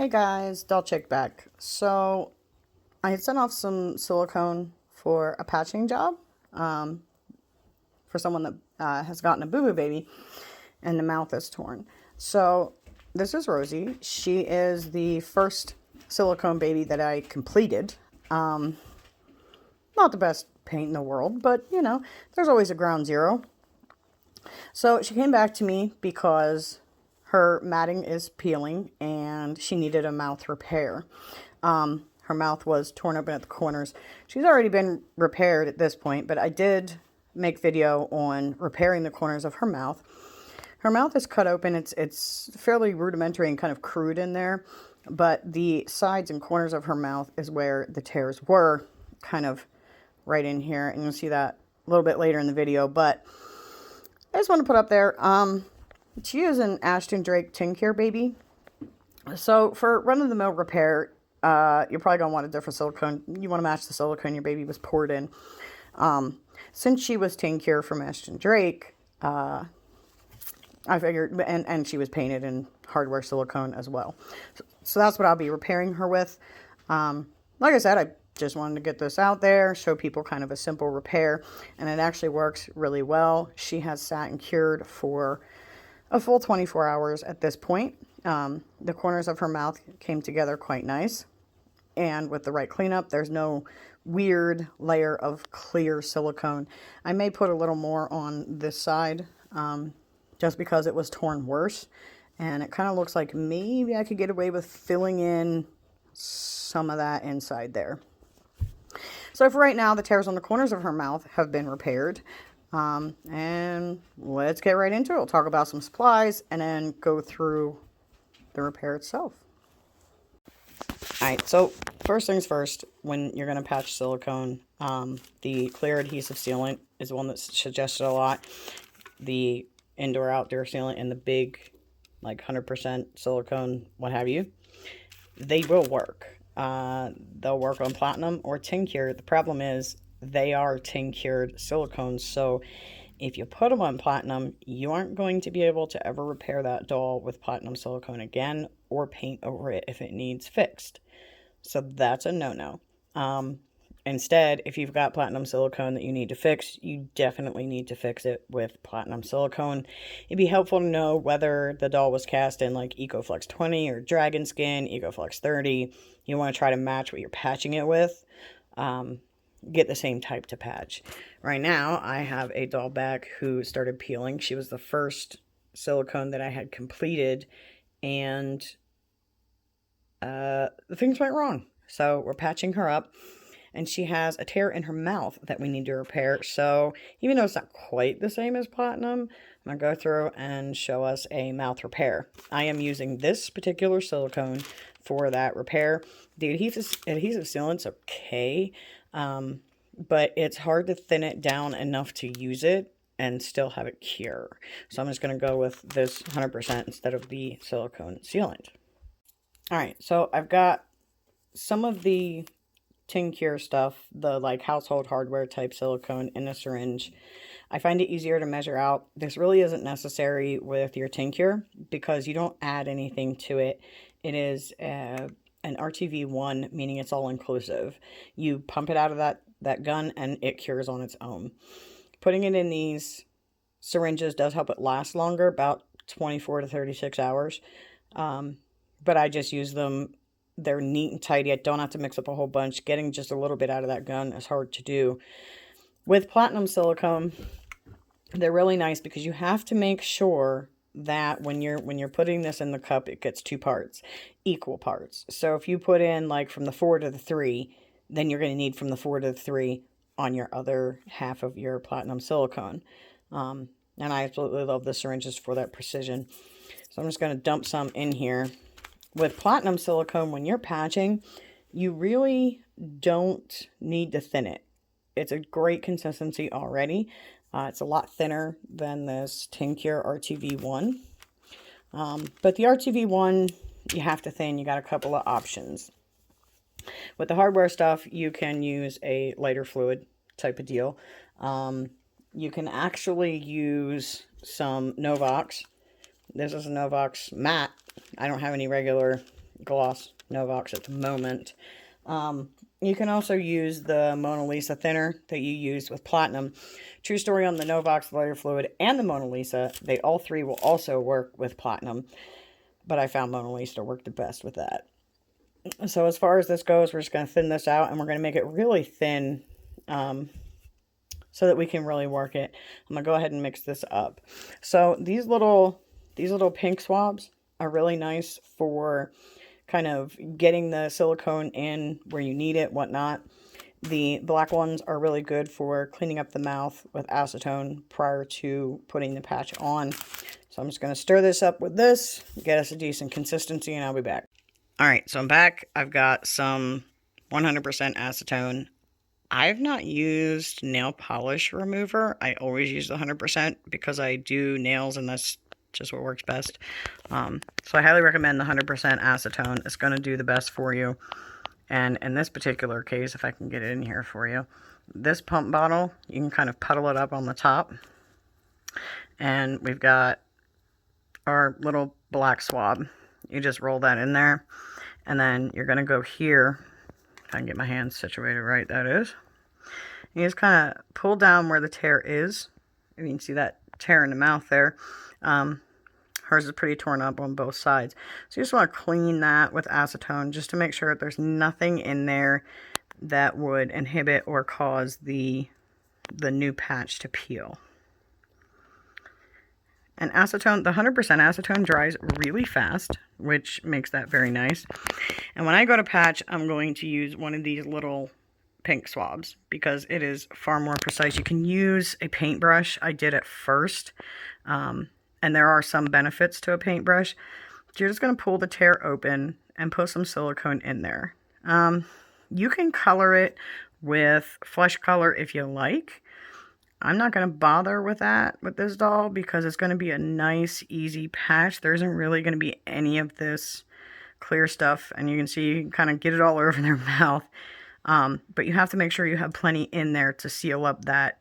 Hey guys, Doll Chick back. So I had sent off some silicone for a patching job for someone that has gotten a boo-boo baby and the mouth is torn. So this is Rosie. She is the first silicone baby that I completed. Not the best paint in the world, but you know, there's always a ground zero. So she came back to me because her matting is peeling and she needed a mouth repair. Her mouth was torn open at the corners. She's already been repaired at this point, but I did make video on repairing the corners of her mouth. Her mouth is cut open. It's fairly rudimentary and kind of crude in there, but the sides and corners of her mouth is where the tears were, kind of right in here, and you'll see that a little bit later in the video, but I just want to put up there, she is an Ashton Drake Tincare baby. So for run-of-the-mill repair, you're probably going to want a different silicone. You want to match the silicone your baby was poured in. Since she was Tincare from Ashton Drake, I figured, and she was painted in hardware silicone as well. So that's what I'll be repairing her with. Like I said, I just wanted to get this out there, show people kind of a simple repair, and it actually works really well. She has sat and cured for a full 24 hours at this point. The corners of her mouth came together quite nice, and with the right cleanup, there's no weird layer of clear silicone. I may put a little more on this side, just because it was torn worse, and it kind of looks like maybe I could get away with filling in some of that inside there. So for right now, the tears on the corners of her mouth have been repaired. And let's get right into it. We'll talk about some supplies and then go through the repair itself. Alright, so first things first, when you're going to patch silicone, the clear adhesive sealant is the one that's suggested a lot. The indoor-outdoor sealant and the big, like 100% silicone, what have you, they will work. They'll work on platinum or tincture. The problem is they are tinctured silicones, so if you put them on platinum, you aren't going to be able to ever repair that doll with platinum silicone again or paint over it if it needs fixed. So that's a no-no. Instead, if you've got platinum silicone that you need to fix, you definitely need to fix it with platinum silicone. It'd be helpful to know whether the doll was cast in like EcoFlex 20 or Dragon Skin, EcoFlex 30. You want to try to match what you're patching it with. Get the same type to patch. Right now, I have a doll back who started peeling. She was the first silicone that I had completed, and things went wrong. So we're patching her up. And she has a tear in her mouth that we need to repair. So even though it's not quite the same as platinum, I'm going to go through and show us a mouth repair. I am using this particular silicone for that repair. The adhesive sealant's okay, but it's hard to thin it down enough to use it and still have it cure. So I'm just going to go with this 100% instead of the silicone sealant. Alright, so I've got some of the tincture stuff, the like household hardware type silicone in a syringe. I find it easier to measure out. This really isn't necessary with your tincture because you don't add anything to it. It is an RTV1, meaning it's all inclusive. You pump it out of that gun and it cures on its own. Putting it in these syringes does help it last longer, about 24 to 36 hours. But I just use them. They're neat and tidy. I don't have to mix up a whole bunch. Getting just a little bit out of that gun is hard to do. With platinum silicone, they're really nice because you have to make sure that when you're putting this in the cup, it gets two parts, equal parts. So if you put in like from the 4 to the 3, then you're going to need from the 4 to the 3 on your other half of your platinum silicone. And I absolutely love the syringes for that precision. So I'm just going to dump some in here. With platinum silicone, when you're patching, you really don't need to thin it. It's a great consistency already. It's a lot thinner than this Tincure RTV1. But the RTV1, you have to thin. You got a couple of options. With the hardware stuff, you can use a lighter fluid type of deal. You can actually use some Novox. This is a Novox matte. I don't have any regular gloss Novox at the moment. You can also use the Mona Lisa thinner that you used with Platinum. True story on the Novox lighter fluid and the Mona Lisa. They all three will also work with Platinum. But I found Mona Lisa to work the best with that. So as far as this goes, we're just going to thin this out. And we're going to make it really thin so that we can really work it. I'm going to go ahead and mix this up. So these little pink swabs are really nice for kind of getting the silicone in where you need it, whatnot. The black ones are really good for cleaning up the mouth with acetone prior to putting the patch on. So I'm just going to stir this up with this, get us a decent consistency, and I'll be back. Alright, so I'm back. I've got some 100% acetone. I've not used nail polish remover. I always use the 100% because I do nails and that's just what works best. So I highly recommend the 100% acetone. It's going to do the best for you. And in this particular case, if I can get it in here for you, this pump bottle, you can kind of puddle it up on the top. And we've got our little black swab. You just roll that in there. And then you're going to go here. If I can get my hands situated right, that is. You just kind of pull down where the tear is. You can see that tear in the mouth there. Hers is pretty torn up on both sides. So you just want to clean that with acetone just to make sure that there's nothing in there that would inhibit or cause the new patch to peel. And acetone, the 100% acetone dries really fast, which makes that very nice. And when I go to patch, I'm going to use one of these little pink swabs because it is far more precise. You can use a paintbrush. I did it first. And there are some benefits to a paintbrush. You're just going to pull the tear open and put some silicone in there. You can color it with flesh color if you like. I'm not going to bother with that with this doll because it's going to be a nice, easy patch. There isn't really going to be any of this clear stuff. And you can see you can kind of get it all over their mouth. But you have to make sure you have plenty in there to seal up that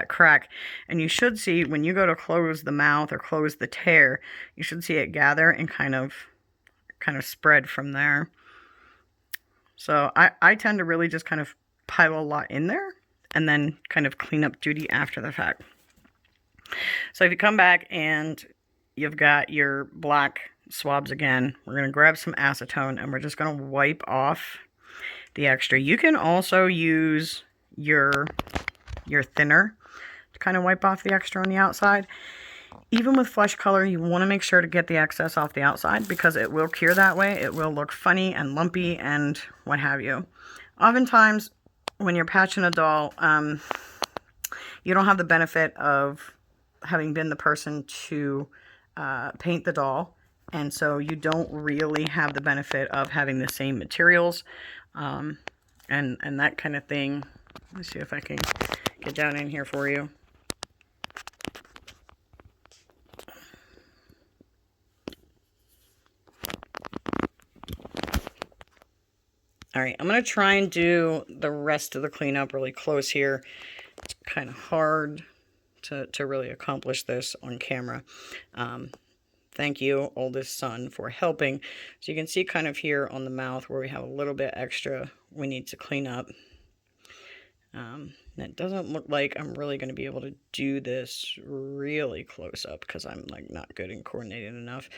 crack. And you should see when you go to close the mouth or close the tear, you should see it gather and kind of spread from there. So I tend to really just kind of pile a lot in there and then kind of clean up duty after the fact. So if you come back and you've got your black swabs again, we're going to grab some acetone and we're just going to wipe off the extra. You can also use your thinner to kind of wipe off the extra on the outside. Even with flesh color, you want to make sure to get the excess off the outside because it will cure that way. It will look funny and lumpy and what have you. Oftentimes, when you're patching a doll, you don't have the benefit of having been the person to paint the doll. And so you don't really have the benefit of having the same materials and that kind of thing. Let's see if I can get down in here for you. Alright, I'm going to try and do the rest of the cleanup really close here. It's kind of hard to really accomplish this on camera. Thank you, oldest son, for helping. So you can see kind of here on the mouth where we have a little bit extra we need to clean up. It doesn't look like I'm really going to be able to do this really close up because I'm like not good and coordinated enough.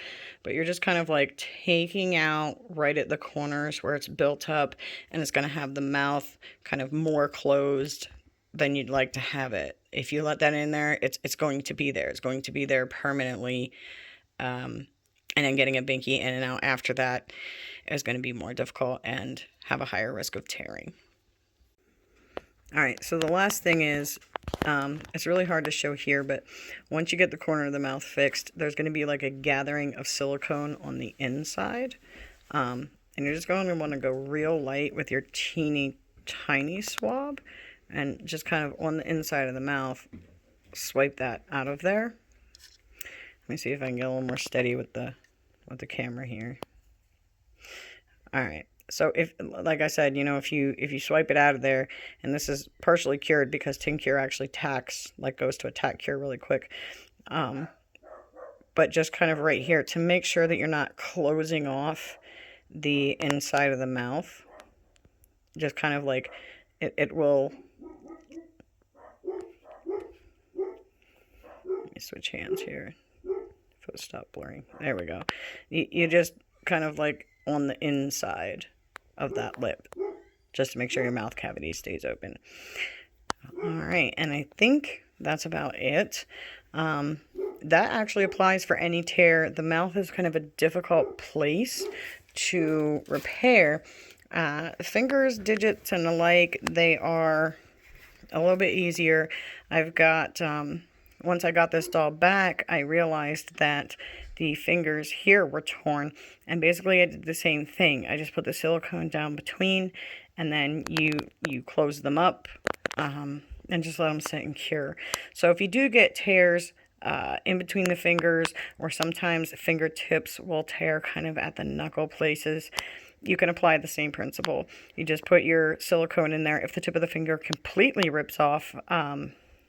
But you're just kind of like taking out right at the corners where it's built up, and it's going to have the mouth kind of more closed than you'd like to have it. If you let that in there, it's going to be there. It's going to be there permanently. And then getting a binky in and out after that is going to be more difficult and have a higher risk of tearing. Alright, so the last thing is, it's really hard to show here, but once you get the corner of the mouth fixed, there's going to be like a gathering of silicone on the inside. And you're just going to want to go real light with your teeny tiny swab and just kind of on the inside of the mouth, swipe that out of there. Let me see if I can get a little more steady with the camera here. Alright. So if, like I said, you know, if you swipe it out of there, and this is partially cured because Tincture actually tacks, like goes to a tack cure really quick. but just kind of right here to make sure that you're not closing off the inside of the mouth. Just kind of like it will. Let me switch hands here. If it'll stop blurring. There we go. You just kind of like on the inside of that lip, just to make sure your mouth cavity stays open. All right, and I think that's about it. That actually applies for any tear. The mouth is kind of a difficult place to repair. Fingers, digits, and the like, they are a little bit easier. I've got, once I got this doll back, I realized that the fingers here were torn, and basically I did the same thing. I just put the silicone down between, and then you close them up, and just let them sit and cure. So if you do get tears in between the fingers, or sometimes fingertips will tear kind of at the knuckle places, you can apply the same principle. You just put your silicone in there. If the tip of the finger completely rips off,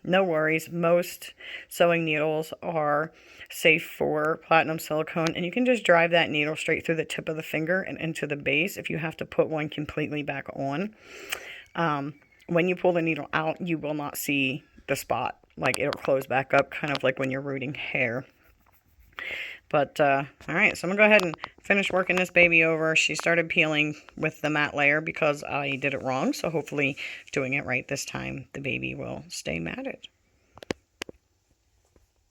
no worries. Most sewing needles are safe for platinum silicone, and you can just drive that needle straight through the tip of the finger and into the base if you have to put one completely back on. When you pull the needle out, you will not see the spot. Like, it'll close back up, kind of like when you're rooting hair. But, all right, so I'm going to go ahead and finish working this baby over. She started peeling with the matte layer because I did it wrong. So hopefully doing it right this time, the baby will stay matted.